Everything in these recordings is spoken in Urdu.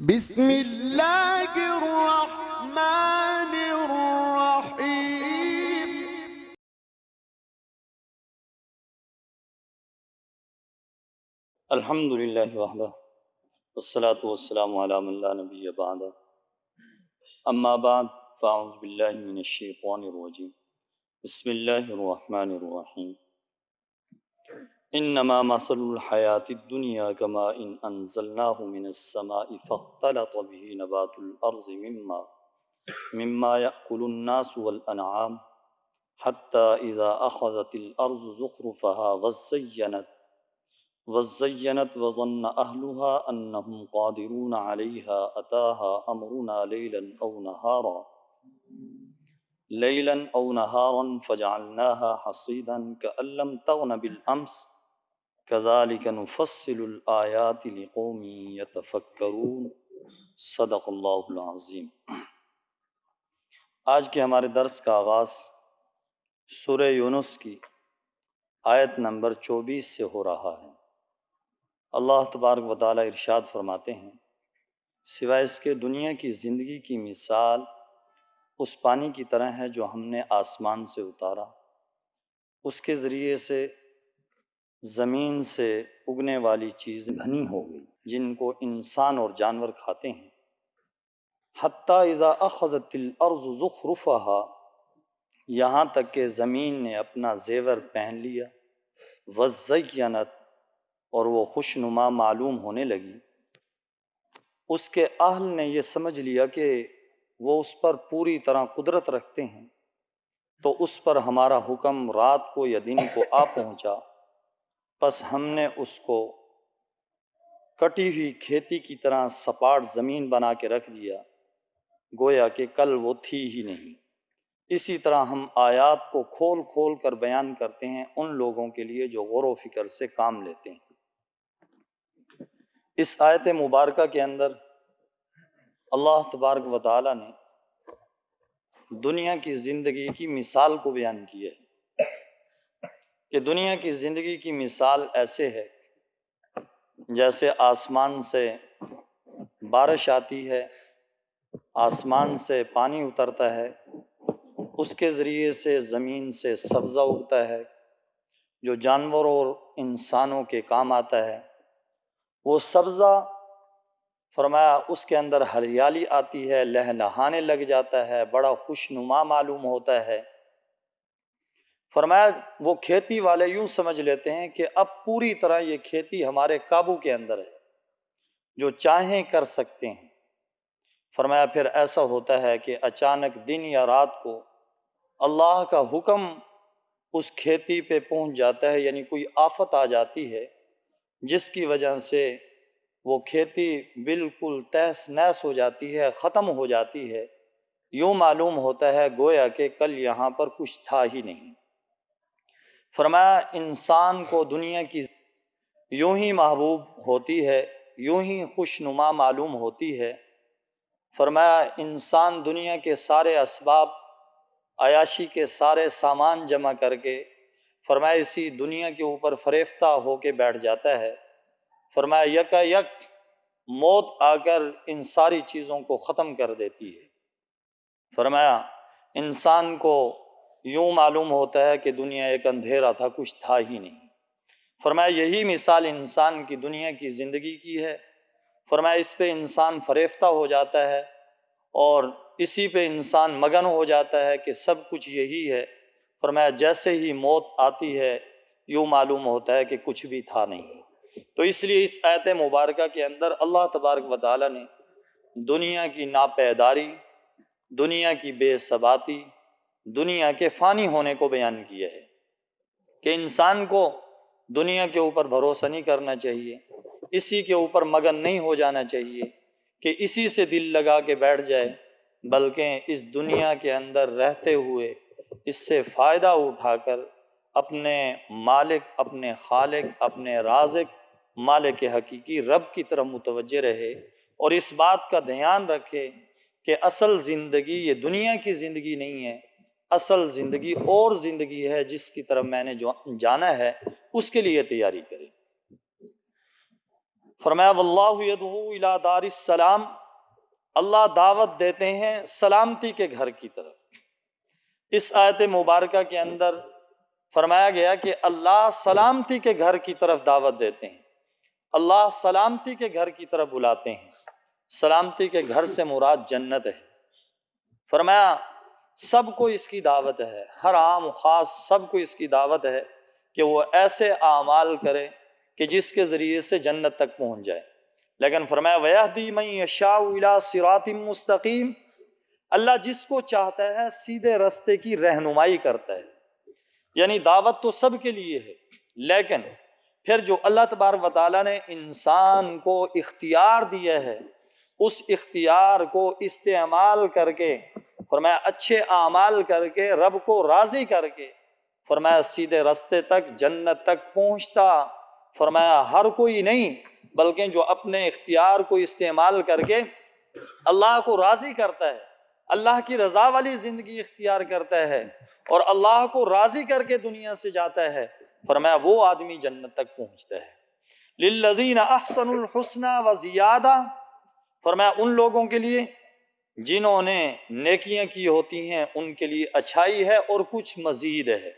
بسم اللہ الرحمن الرحیم۔ الحمد للہ وحدہ والصلاة والسلام علی من لا نبی بعدہ، اما بعد فاعوذ باللہ من الشیطان الرجیم، بسم اللہ الرحمن الرحیم۔ انما مثل الحیاة الدنیا کماء انزلناہ من السماء فاختلط به نبات الارض مما یأکل الناس والانعام حتی اذا اخذت الارض زخرفها وزینت وظن أهلها أنهم قادرون عليها أتاها أمرنا ليلا أو نهارا فجعلناها حصيدا كأن لم تغن بالأمس كذلك نفصل الآيات لقوم يتفكرون۔ صدق اللہ العظیم۔ آج کے ہمارے درس کا آغاز سورہ یونس کی آیت نمبر 24 سے ہو رہا ہے۔ اللہ تبارک و تعالیٰ ارشاد فرماتے ہیں، سوائے اس کے دنیا کی زندگی کی مثال اس پانی کی طرح ہے جو ہم نے آسمان سے اتارا، اس کے ذریعے سے زمین سے اگنے والی چیزیں گھنی ہو گئی جن کو انسان اور جانور کھاتے ہیں۔ حتیٰ اذا اخذت الارض زخرفها، یہاں تک کہ زمین نے اپنا زیور پہن لیا، وزینت، اور وہ خوشنما معلوم ہونے لگی، اس کے اہل نے یہ سمجھ لیا کہ وہ اس پر پوری طرح قدرت رکھتے ہیں، تو اس پر ہمارا حکم رات کو یا دن کو آ پہنچا، پس ہم نے اس کو کٹی ہوئی کھیتی کی طرح سپاٹ زمین بنا کے رکھ دیا، گویا کہ کل وہ تھی ہی نہیں۔ اسی طرح ہم آیات کو کھول کھول کر بیان کرتے ہیں ان لوگوں کے لیے جو غور و فکر سے کام لیتے ہیں۔ اس آیت مبارکہ کے اندر اللہ تبارک و تعالیٰ نے دنیا کی زندگی کی مثال کو بیان کیا ہے کہ دنیا کی زندگی کی مثال ایسے ہے جیسے آسمان سے بارش آتی ہے، آسمان سے پانی اترتا ہے، اس کے ذریعے سے زمین سے سبزہ اگتا ہے جو جانوروں اور انسانوں کے کام آتا ہے۔ وہ سبزہ فرمایا اس کے اندر ہریالی آتی ہے، لہلہانے لگ جاتا ہے، بڑا خوشنما معلوم ہوتا ہے۔ فرمایا وہ کھیتی والے یوں سمجھ لیتے ہیں کہ اب پوری طرح یہ کھیتی ہمارے قابو کے اندر ہے، جو چاہیں کر سکتے ہیں۔ فرمایا پھر ایسا ہوتا ہے کہ اچانک دن یا رات کو اللہ کا حکم اس کھیتی پہ پہنچ جاتا ہے، یعنی کوئی آفت آ جاتی ہے جس کی وجہ سے وہ کھیتی بالکل تہس نہس ہو جاتی ہے، ختم ہو جاتی ہے، یوں معلوم ہوتا ہے گویا کہ کل یہاں پر کچھ تھا ہی نہیں۔ فرمایا انسان کو دنیا کی یوں ہی محبوب ہوتی ہے، یوں ہی خوشنما معلوم ہوتی ہے۔ فرمایا انسان دنیا کے سارے اسباب، عیاشی کے سارے سامان جمع کر کے فرمایا اسی دنیا کے اوپر فریفتہ ہو کے بیٹھ جاتا ہے۔ فرمایا یکا یک موت آ کر ان ساری چیزوں کو ختم کر دیتی ہے۔ فرمایا انسان کو یوں معلوم ہوتا ہے کہ دنیا ایک اندھیرا تھا، کچھ تھا ہی نہیں۔ فرمایا یہی مثال انسان کی دنیا کی زندگی کی ہے۔ فرمایا اس پہ انسان فریفتہ ہو جاتا ہے اور اسی پہ انسان مگن ہو جاتا ہے کہ سب کچھ یہی ہے۔ فرمایا جیسے ہی موت آتی ہے یوں معلوم ہوتا ہے کہ کچھ بھی تھا نہیں۔ تو اس لیے اس آیت مبارکہ کے اندر اللہ تبارک و تعالیٰ نے دنیا کی ناپیداری، دنیا کی بے ثباتی، دنیا کے فانی ہونے کو بیان کیا ہے کہ انسان کو دنیا کے اوپر بھروسہ نہیں کرنا چاہیے، اسی کے اوپر مگن نہیں ہو جانا چاہیے کہ اسی سے دل لگا کے بیٹھ جائے، بلکہ اس دنیا کے اندر رہتے ہوئے اس سے فائدہ اٹھا کر اپنے مالک، اپنے خالق، اپنے رازق، مالک حقیقی رب کی طرف متوجہ رہے اور اس بات کا دھیان رکھے کہ اصل زندگی یہ دنیا کی زندگی نہیں ہے، اصل زندگی اور زندگی ہے جس کی طرف میں نے جو جانا ہے اس کے لیے تیاری کرے۔ فرمایا واللہ یدعو الی دار السلام، اللہ دعوت دیتے ہیں سلامتی کے گھر کی طرف۔ اس آیت مبارکہ کے اندر فرمایا گیا کہ اللہ سلامتی کے گھر کی طرف دعوت دیتے ہیں، اللہ سلامتی کے گھر کی طرف بلاتے ہیں۔ سلامتی کے گھر سے مراد جنت ہے۔ فرمایا سب کو اس کی دعوت ہے، ہر عام و خاص سب کو اس کی دعوت ہے کہ وہ ایسے اعمال کرے کہ جس کے ذریعے سے جنت تک پہنچ جائے۔ لیکن فرمایا وَيَهْدِي مَن يَشَاءُ إِلَىٰ صِرَاطٍ مُسْتَقِيمٍ، اللہ جس کو چاہتا ہے سیدھے راستے کی رہنمائی کرتا ہے۔ یعنی دعوت تو سب کے لیے ہے، لیکن پھر جو اللہ تبارک و تعالیٰ نے انسان کو اختیار دیا ہے، اس اختیار کو استعمال کر کے فرمایا اچھے اعمال کر کے رب کو راضی کر کے فرمایا سیدھے راستے تک جنت تک پہنچتا۔ فرمایا ہر کوئی نہیں، بلکہ جو اپنے اختیار کو استعمال کر کے اللہ کو راضی کرتا ہے، اللہ کی رضا والی زندگی اختیار کرتا ہے اور اللہ کو راضی کر کے دنیا سے جاتا ہے، فرمایا وہ آدمی جنت تک پہنچتا ہے۔ للذین احسنوا الحسنی وزیادہ، فرمایا ان لوگوں کے لیے جنہوں نے نیکیاں کی ہوتی ہیں ان کے لیے اچھائی ہے اور کچھ مزید ہے۔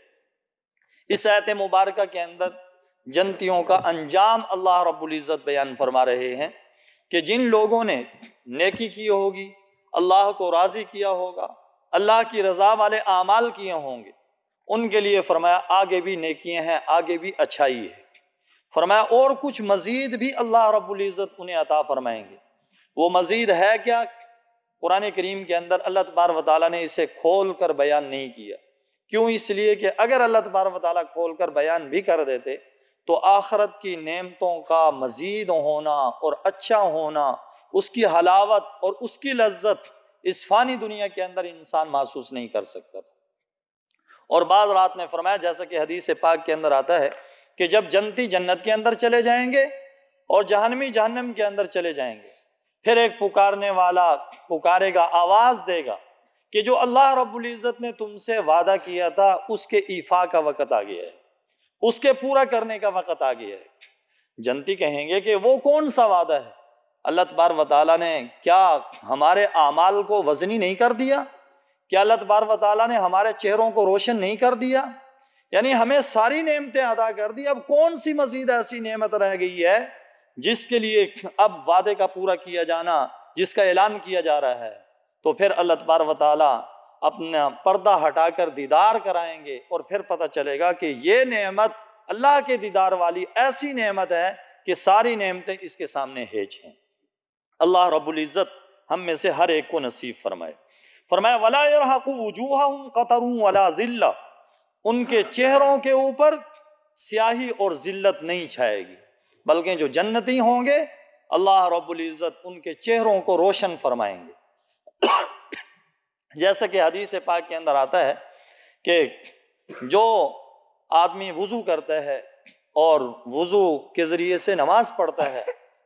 اس آیت مبارکہ کے اندر جنتیوں کا انجام اللہ رب العزت بیان فرما رہے ہیں کہ جن لوگوں نے نیکی کی ہوگی، اللہ کو راضی کیا ہوگا، اللہ کی رضا والے اعمال کیے ہوں گے، ان کے لیے فرمایا آگے بھی نیکیاں ہیں، آگے بھی اچھائی ہے۔ فرمایا اور کچھ مزید بھی اللہ رب العزت انہیں عطا فرمائیں گے۔ وہ مزید ہے کیا؟ قرآن کریم کے اندر اللہ تبارک و تعالیٰ نے اسے کھول کر بیان نہیں کیا۔ کیوں؟ اس لیے کہ اگر اللہ تبارک و تعالیٰ کھول کر بیان بھی کر دیتے تو آخرت کی نعمتوں کا مزید ہونا اور اچھا ہونا، اس کی حلاوت اور اس کی لذت اس فانی دنیا کے اندر انسان محسوس نہیں کر سکتا تھا۔ اور بعض رات نے فرمایا جیسا کہ حدیث پاک کے اندر آتا ہے کہ جب جنتی جنت کے اندر چلے جائیں گے اور جہنمی جہنم کے اندر چلے جائیں گے، پھر ایک پکارنے والا پکارے گا، آواز دے گا کہ جو اللہ رب العزت نے تم سے وعدہ کیا تھا اس کے ایفا کا وقت آ گیا ہے، اس کے پورا کرنے کا وقت آ گیا ہے۔ جنتی کہیں گے کہ وہ کون سا وعدہ ہے؟ اللہ تبارک و تعالیٰ نے کیا ہمارے اعمال کو وزنی نہیں کر دیا؟ کیا اللہ تبارک و تعالیٰ نے ہمارے چہروں کو روشن نہیں کر دیا؟ یعنی ہمیں ساری نعمتیں عطا کر دی، اب کون سی مزید ایسی نعمت رہ گئی ہے جس کے لیے اب وعدے کا پورا کیا جانا، جس کا اعلان کیا جا رہا ہے؟ تو پھر اللہ تبارک و تعالیٰ اپنا پردہ ہٹا کر دیدار کرائیں گے اور پھر پتہ چلے گا کہ یہ نعمت اللہ کے دیدار والی ایسی نعمت ہے کہ ساری نعمتیں اس کے سامنے ہیج ہیں۔ اللہ رب العزت ہم میں سے ہر ایک کو نصیب فرمائے۔ فرمایا وَلَا يَرْحَقُ وُجُوهَهُمْ قَتَرٌ وَلَا ذِلَّةٌ، ان کے چہروں کے اوپر سیاہی اور ذلت نہیں چھائے گی، بلکہ جو جنتی ہوں گے اللہ رب العزت ان کے چہروں کو روشن فرمائیں گے۔ جیسا کہ حدیث پاک کے اندر آتا ہے کہ جو آدمی وضو کرتا ہے اور وضو کے ذریعے سے نماز پڑھتا ہے،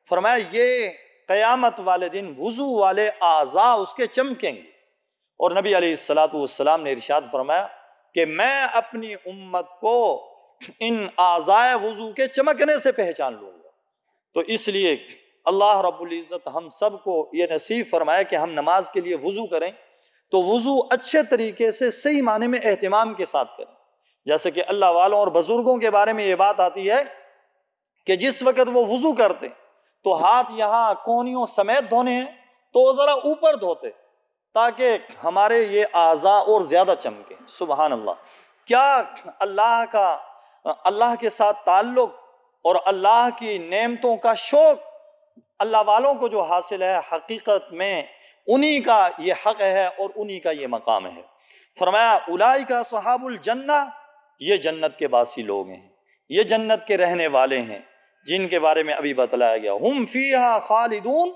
فرمایا یہ قیامت والے دن وضو والے اعضاء اس کے چمکیں گے۔ اور نبی علیہ السلام نے ارشاد فرمایا کہ میں اپنی امت کو ان اعضاء وضو کے چمکنے سے پہچان لوں گا۔ تو اس لیے اللہ رب العزت ہم سب کو یہ نصیب فرمائے کہ ہم نماز کے لیے وضو کریں تو وضو اچھے طریقے سے صحیح معنی میں اہتمام کے ساتھ کریں۔ جیسے کہ اللہ والوں اور بزرگوں کے بارے میں یہ بات آتی ہے کہ جس وقت وہ وضو کرتے تو ہاتھ یہاں کونیوں سمیت دھونے ہیں تو وہ ذرا اوپر دھوتے تاکہ ہمارے یہ اعضاء اور زیادہ چمکیں۔ سبحان اللہ! کیا اللہ کے ساتھ تعلق اور اللہ کی نعمتوں کا شوق اللہ والوں کو جو حاصل ہے، حقیقت میں انہی کا یہ حق ہے اور انہی کا یہ مقام ہے۔ فرمایا اولئک اصحاب الجنہ، یہ جنت کے باسی لوگ ہیں، یہ جنت کے رہنے والے ہیں جن کے بارے میں ابھی بتلایا گیا، ہم فیہا خالدون،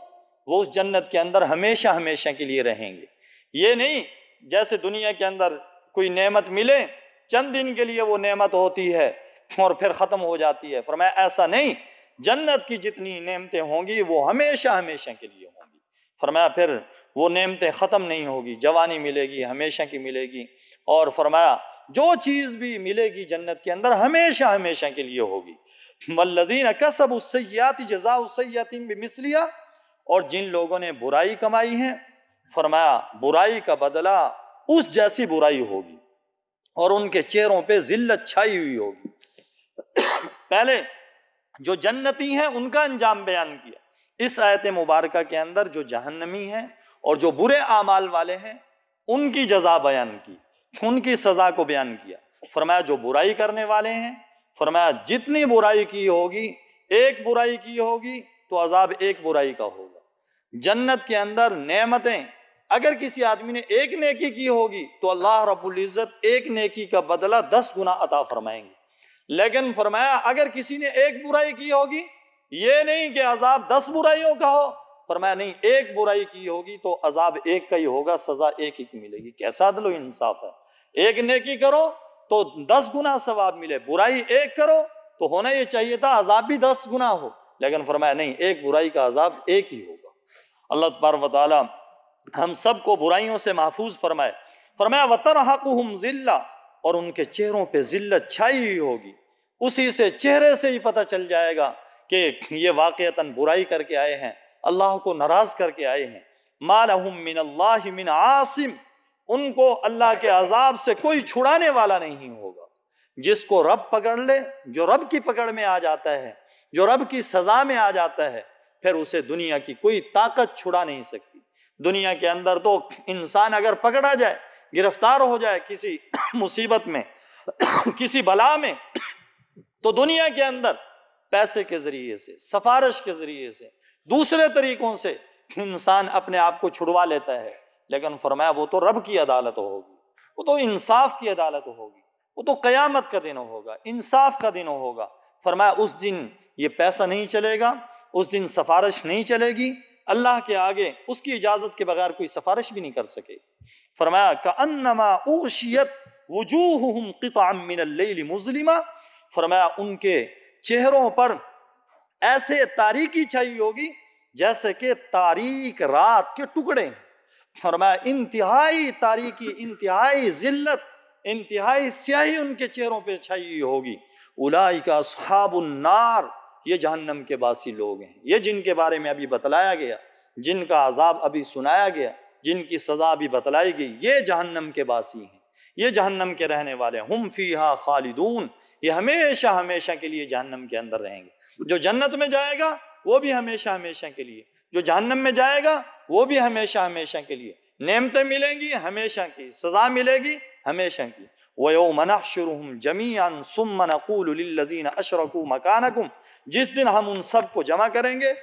وہ اس جنت کے اندر ہمیشہ ہمیشہ کے لیے رہیں گے۔ یہ نہیں جیسے دنیا کے اندر کوئی نعمت ملے چند دن کے لیے وہ نعمت ہوتی ہے اور پھر ختم ہو جاتی ہے۔ فرمایا ایسا نہیں، جنت کی جتنی نعمتیں ہوں گی وہ ہمیشہ ہمیشہ کے لیے ہوں گی۔ فرمایا پھر وہ نعمتیں ختم نہیں ہوگی، جوانی ملے گی، ہمیشہ کی ملے گی، اور فرمایا جو چیز بھی ملے گی جنت کے اندر ہمیشہ ہمیشہ کے لیے ہوگی۔ والذین کسبوا السیئات جزاء السیئۃ بمثلہا، اور جن لوگوں نے برائی کمائی ہے فرمایا برائی کا بدلہ اس جیسی برائی ہوگی، اور ان کے چہروں پہ ذلت چھائی ہوئی ہوگی۔ پہلے جو جنتی ہیں ان کا انجام بیان کیا، اس آیت مبارکہ کے اندر جو جہنمی ہیں اور جو برے اعمال والے ہیں ان کی جزا بیان کی، ان کی سزا کو بیان کیا۔ فرمایا جو برائی کرنے والے ہیں، فرمایا جتنی برائی کی ہوگی، ایک برائی کی ہوگی تو عذاب ایک برائی کا ہوگا۔ جنت کے اندر نعمتیں، اگر کسی آدمی نے ایک نیکی کی ہوگی تو اللہ رب العزت ایک نیکی کا بدلہ 10 گنا عطا فرمائیں گے۔ لیکن فرمایا اگر کسی نے ایک برائی کی ہوگی، یہ نہیں کہ عذاب 10 برائیوں کا ہو، فرمایا نہیں، ایک برائی کی ہوگی تو عذاب ایک کا ہی ہوگا، سزا ایک ہی کی ملے گی۔ کیسا عدل و انصاف ہے، ایک نیکی کرو تو 10 گنا ثواب ملے، برائی ایک کرو تو ہونا یہ چاہیے تھا عذاب بھی 10 گنا ہو، لیکن فرمایا نہیں، ایک برائی کا عذاب ایک ہی ہوگا۔ اللہ تبارک و تعالی ہم سب کو برائیوں سے محفوظ فرمائے۔ فرمایا وَتَرْحَقُهُمْ ذِلَّةٌ، اور ان کے چہروں پہ ذلت چھائی ہوئی ہوگی، اسی سے چہرے سے ہی پتہ چل جائے گا کہ یہ واقعتاً برائی کر کے آئے ہیں، اللہ کو ناراض کر کے آئے ہیں۔ مَا لَهُم مِّنَ اللَّهِ مِنْ عَاصِمٍ، ان کو اللہ کے عذاب سے کوئی چھڑانے والا نہیں ہوگا۔ جس کو رب پکڑ لے، جو رب کی پکڑ میں آ جاتا ہے، جو رب کی سزا میں آ جاتا ہے، پھر اسے دنیا کی کوئی طاقت چھڑا نہیں سکتی۔ دنیا کے اندر تو انسان اگر پکڑا جائے، گرفتار ہو جائے کسی مصیبت میں، کسی بلا میں، تو دنیا کے اندر پیسے کے ذریعے سے، سفارش کے ذریعے سے، دوسرے طریقوں سے انسان اپنے آپ کو چھڑوا لیتا ہے۔ لیکن فرمایا وہ تو رب کی عدالت ہوگی، وہ تو انصاف کی عدالت ہوگی، وہ تو قیامت کا دن ہوگا، انصاف کا دن ہوگا۔ فرمایا اس دن یہ پیسہ نہیں چلے گا، اس دن سفارش نہیں چلے گی، اللہ کے آگے اس کی اجازت کے بغیر کوئی سفارش بھی نہیں کر سکے۔ فرمایا کأنما اغشیت وجوہہم قطعا من اللیل مظلما، فرمایا ان کے چہروں پر ایسے تاریکی چھائی ہوگی جیسے کہ تاریک رات کے ٹکڑے ہیں۔ فرمایا انتہائی تاریکی، انتہائی ذلت، انتہائی سیاہی ان کے چہروں پہ چھائی ہوئی ہوگی۔ اولئک اصحاب النار، یہ جہنم کے باسی لوگ ہیں، یہ جن کے بارے میں ابھی بتلایا گیا، جن کا عذاب ابھی سنایا گیا، جن کی سزا بھی بتلائی گئی، یہ جہنم کے باسی ہیں، یہ جہنم کے رہنے والے ہیں۔ ہم فیہا خالدون، یہ ہمیشہ ہمیشہ کے لیے جہنم کے اندر رہیں گے۔ جو جنت میں جائے گا وہ بھی ہمیشہ ہمیشہ کے لیے، جو جہنم میں جائے گا وہ بھی ہمیشہ ہمیشہ کے لیے۔ نعمتیں ملیں گی ہمیشہ کی، سزا ملے گی ہمیشہ کی۔ وَيَوْمَ نَحْشُرُهُمْ جَمِيعًا ثُمَّ نَقُولُ لِلَّذِينَ أَشْرَكُوا مَكَانَكُمْ، جس دن ہم ان سب کو جمع کریں گے،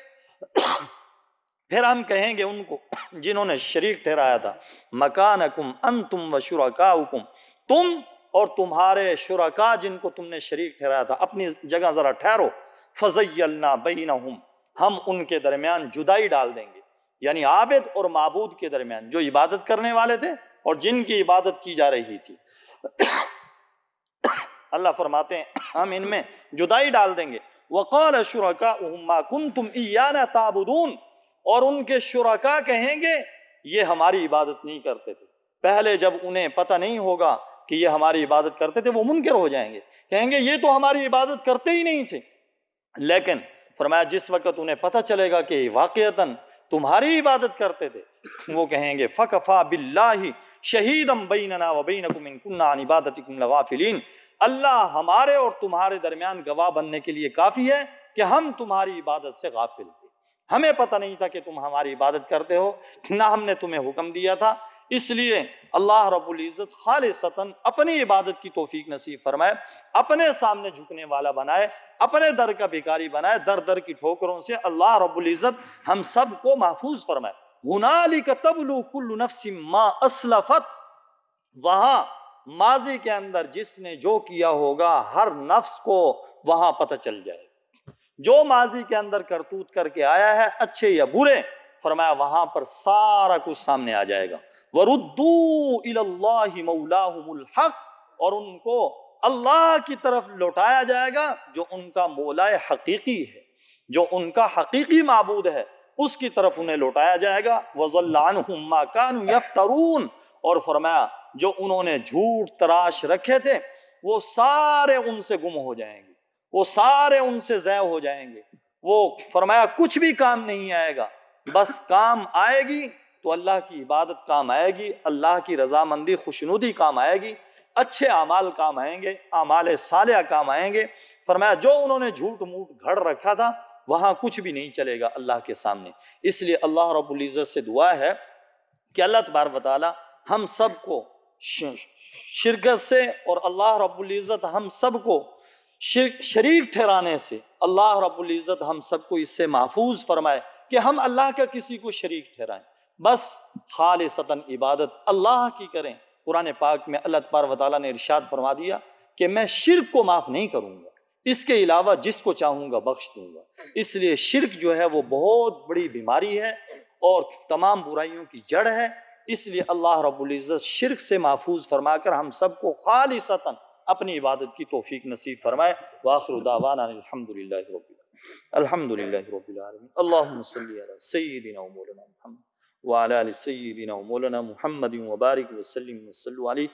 پھر ہم کہیں گے ان کو جنہوں نے شریک ٹھہرایا تھا، مَكَانَكُمْ أَنْتُمْ وَشُرَكَاؤُكُمْ، تم اور تمہارے شرکا جن کو تم نے شریک ٹھہرایا تھا، اپنی جگہ ذرا ٹھہرو۔ فَزَيَّلْنَا بَيْنَهُمْ، ہم ان کے درمیان جدائی ڈال دیں گے، یعنی عابد اور معبود کے درمیان، جو عبادت کرنے والے تھے اور جن کی عبادت کی جا رہی تھی۔ اللہ فرماتے ہیں ہم ان میں جدائی ڈال دیں گے۔ وَقَالَ شُرَكَاؤُهُمْ مَا كُنْتُمْ إِيَّانَا تَعْبُدُونَ، اور ان کے شرکا کہیں گے یہ ہماری عبادت نہیں کرتے تھے۔ پہلے جب انہیں پتہ نہیں ہوگا کہ یہ ہماری عبادت کرتے تھے، وہ منکر ہو جائیں گے، کہیں گے یہ تو ہماری عبادت کرتے ہی نہیں تھے۔ لیکن فرمایا جس وقت انہیں پتہ چلے گا کہ واقعتاً تمہاری عبادت کرتے تھے، وہ کہیں گے فَكَفَى بِاللَّهِ شَهِيدًا بَيْنَنَا وَبَيْنَكُمْ إِن كُنَّا عَنْ عِبَادَتِكُمْ لَغَافِلِينَ، اللہ ہمارے اور تمہارے درمیان گواہ بننے کے لیے کافی ہے کہ ہم تمہاری عبادت سے غافل تھے، ہمیں پتہ نہیں تھا کہ تم ہماری عبادت کرتے ہو، نہ ہم نے تمہیں حکم دیا تھا۔ اس لیے اللہ رب العزت خالصتاً اپنی عبادت کی توفیق نصیب فرمائے، اپنے سامنے جھکنے والا بنائے، اپنے در کا بھکاری بنائے، در در کی ٹھوکروں سے اللہ رب العزت ہم سب کو محفوظ فرمائے۔ هُنَالِكَ تَبْلُو كُلُّ نَفْسٍ مَا أَسْلَفَتْ، وہاں ماضی کے اندر جس نے جو کیا ہوگا ہر نفس کو وہاں پتہ چل جائے گا، جو ماضی کے اندر کرتوت کر کے آیا ہے اچھے یا برے، فرمایا وہاں پر سارا کچھ سامنے آ جائے گا۔ وَرُدُّوا إِلَى اللَّهِ مَوْلَاهُمُ الْحَقِّ، اور ان کو اللہ کی طرف لوٹایا جائے گا جو ان کا مولا حقیقی ہے، جو ان کا حقیقی معبود ہے، اس کی طرف انہیں لوٹایا جائے گا۔ وَضَلَّ عَنْهُمْ مَا كَانُوا يَفْتَرُونَ، اور فرمایا جو انہوں نے جھوٹ تراش رکھے تھے وہ سارے ان سے گم ہو جائیں گے، وہ سارے ان سے ضائع ہو جائیں گے. وہ فرمایا کچھ بھی کام نہیں آئے گا, بس کام آئے گی تو اللہ کی عبادت کام آئے گی, اللہ کی رضامندی خوشنودی کام آئے گی, اچھے اعمال کام آئیں گے, اعمال صالحہ کام آئیں گے. فرمایا جو انہوں نے جھوٹ موٹ گھڑ رکھا تھا وہاں کچھ بھی نہیں چلے گا اللہ کے سامنے. اس لیے اللہ رب العزت سے دعا ہے کہ اللہ تبارک و تعالی ہم سب کو شرکت سے اور اللہ رب العزت ہم سب کو شریک ٹھہرانے سے اللہ رب العزت ہم سب کو اس سے محفوظ فرمائے کہ ہم اللہ کا کسی کو شریک ٹھہرائیں, بس خالصتاً عبادت اللہ کی کریں. قرآن پاک میں اللہ تبارک و تعالیٰ نے ارشاد فرما دیا کہ میں شرک کو معاف نہیں کروں گا, اس کے علاوہ جس کو چاہوں گا بخش دوں گا. اس لیے شرک جو ہے وہ بہت بڑی بیماری ہے اور تمام برائیوں کی جڑ ہے. اس لیے اللہ رب العزت شرک سے محفوظ فرما کر ہم سب کو خالصتاً اپنی عبادت کی توفیق نصیب فرمائے. وآخر دعوانا الحمدللہ رب العالمین. اللہم صلی علی سیدنا و مولانا محمد وعلی آل سیدنا و مولانا محمد وبارک وسلم وصلوا علیہ.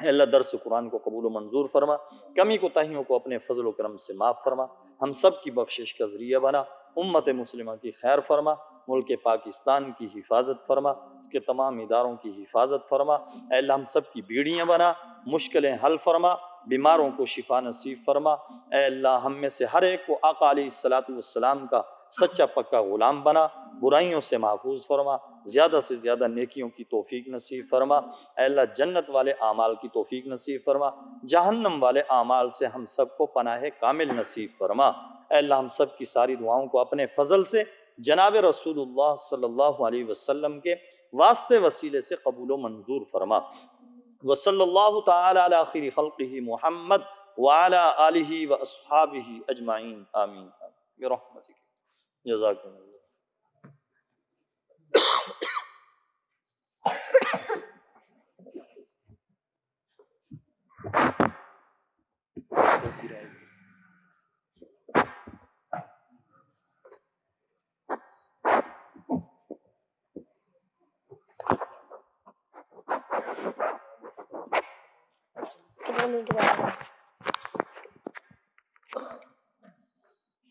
اے اللہ درس قرآن کو قبول و منظور فرما, کمی کوتاہیوں کو اپنے فضل و کرم سے معاف فرما, ہم سب کی بخشش کا ذریعہ بنا, امت مسلمہ کی خیر فرما, ملک پاکستان کی حفاظت فرما, اس کے تمام اداروں کی حفاظت فرما. اے اللہ ہم سب کی بیڑیاں بنا, مشکلیں حل فرما, بیماروں کو شفا نصیب فرما. اے اللہ ہم میں سے ہر ایک کو آقا علیہ الصلوۃ والسلام کا سچا پکا غلام بنا, برائیوں سے محفوظ فرما, زیادہ سے زیادہ نیکیوں کی توفیق نصیب فرما. اے اللہ جنت والے اعمال کی توفیق نصیب فرما, جہنم والے اعمال سے ہم سب کو پناہ کامل نصیب فرما. اے اللہ ہم سب کی ساری دعاؤں کو اپنے فضل سے جناب رسول اللہ صلی اللہ علیہ وسلم کے واسطے وسیلے سے قبول و منظور فرما. وصلی اللہ تعالی علی خیر خلقہ محمد وعلی آلہ واصحابہ اجمعین آمین برحمتک. جزاکم اللہ. Kilometer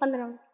15